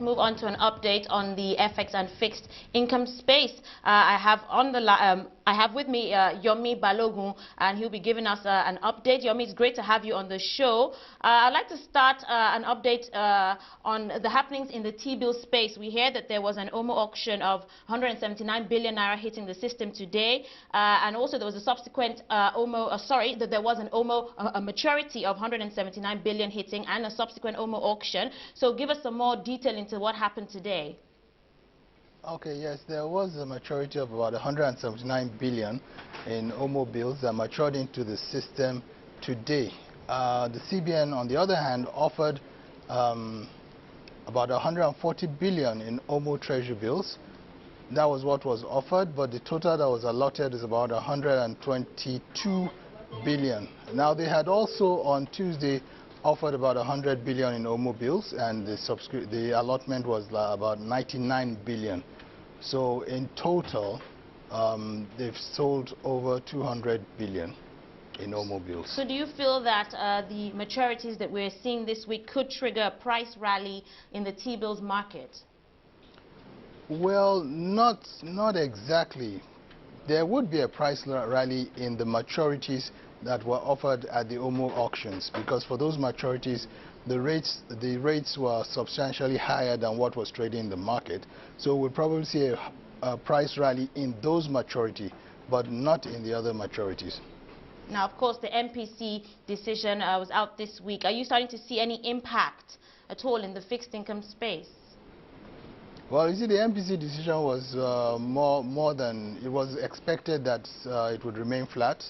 Move on to an update on the FX and fixed income space. I have with me Yomi Balogun, and he'll be giving us an update. Yomi, it's great to have you on the show. I'd like to start an update on the happenings in the T-bill space. We hear that there was an OMO auction of 179 billion naira hitting the system today, and also there was a subsequent that there was an OMO a maturity of 179 billion hitting, and a subsequent OMO auction. So give us some more detail into what happened today. Okay, yes, there was a maturity of about 179 billion in OMO bills that matured into the system today. The CBN, on the other hand, offered about 140 billion in OMO treasury bills. That was what was offered, but the total that was allotted is about 122 billion. Now, they had also on Tuesday offered about 100 billion in OMO bills, and the allotment was about 99 billion. So in total, they've sold over 200 billion in OMO bills. So do you feel that the maturities that we're seeing this week could trigger a price rally in the T-bills market? Well, not exactly. There would be a price rally in the maturities that were offered at the OMO auctions, because for those maturities, the rates were substantially higher than what was trading in the market. So we'll probably see a price rally in those maturities, but not in the other maturities. Now, of course, the MPC decision was out this week. Are you starting to see any impact at all in the fixed income space? Well, you see, the MPC decision was more than it was expected that it would remain flat.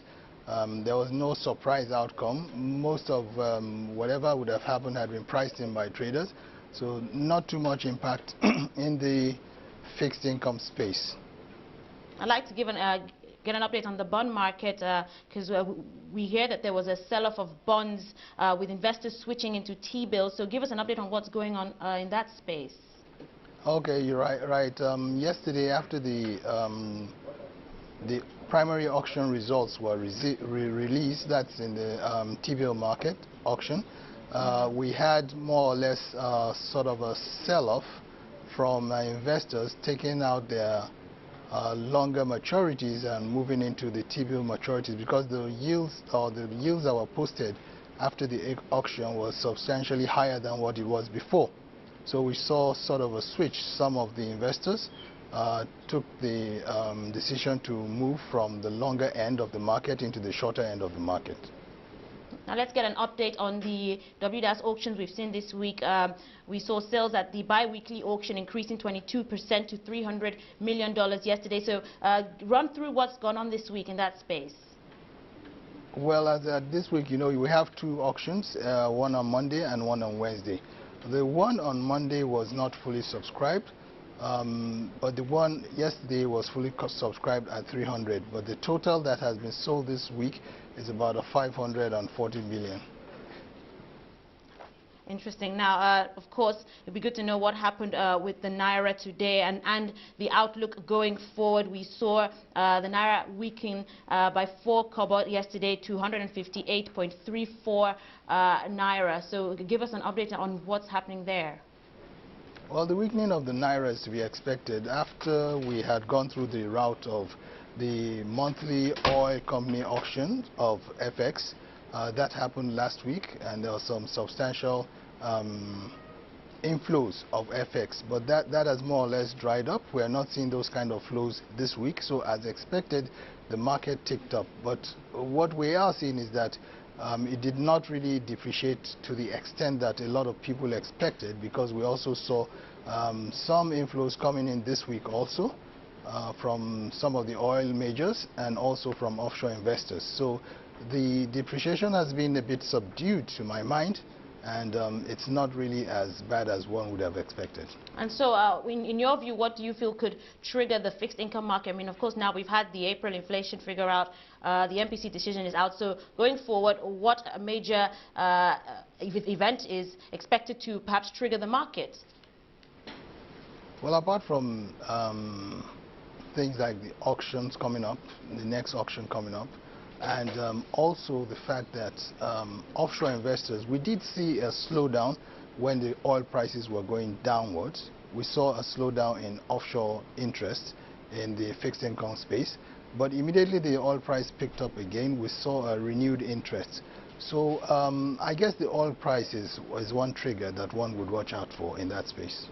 There was no surprise outcome. Most of whatever would have happened had been priced in by traders, so not too much impact in the fixed income space. I'd like to get an update on the bond market, because we hear that there was a sell-off of bonds with investors switching into T-bills. So give us an update on what's going on in that space. Okay, you're right. Yesterday, after the primary auction results were released, that's in the T-bill market auction, we had more or less sort of a sell-off from investors taking out their longer maturities and moving into the T-bill maturities, because the yields that were posted after the auction was substantially higher than what it was before. So we saw sort of a switch. Some of the investors took the decision to move from the longer end of the market into the shorter end of the market. Now let's get an update on the WDAS auctions we've seen this week. We saw sales at the bi-weekly auction increasing 22% to $300 million yesterday. So run through what's gone on this week in that space. Well, this week, you know, we have two auctions, one on Monday and one on Wednesday. The one on Monday was not fully subscribed, but the one yesterday was fully subscribed at 300. But the total that has been sold this week is about 540 million. Interesting. Now, of course, it'd be good to know what happened with the naira today and the outlook going forward. We saw the naira weaken by 4 kobo yesterday to 158.34 naira. So give us an update on what's happening there. Well, the weakening of the naira is to be expected after we had gone through the route of the monthly oil company auction of FX. That happened last week, and there was some substantial inflows of FX, but that has more or less dried up. We are not seeing those kind of flows this week, so as expected, the market ticked up. But what we are seeing is that it did not really depreciate to the extent that a lot of people expected, because we also saw some inflows coming in this week also from some of the oil majors and also from offshore investors. So the depreciation has been a bit subdued to my mind, and it's not really as bad as one would have expected. And so in your view, what do you feel could trigger the fixed income market? I mean, of course, now we've had the April inflation figure out, the MPC decision is out. So going forward, what major event is expected to perhaps trigger the market? Well, apart from things like the auctions coming up, the next auction coming up, and also the fact that offshore investors, we did see a slowdown when the oil prices were going downwards, we saw a slowdown in offshore interest in the fixed income space. But immediately the oil price picked up again, we saw a renewed interest. So I guess the oil price is one trigger that one would watch out for in that space.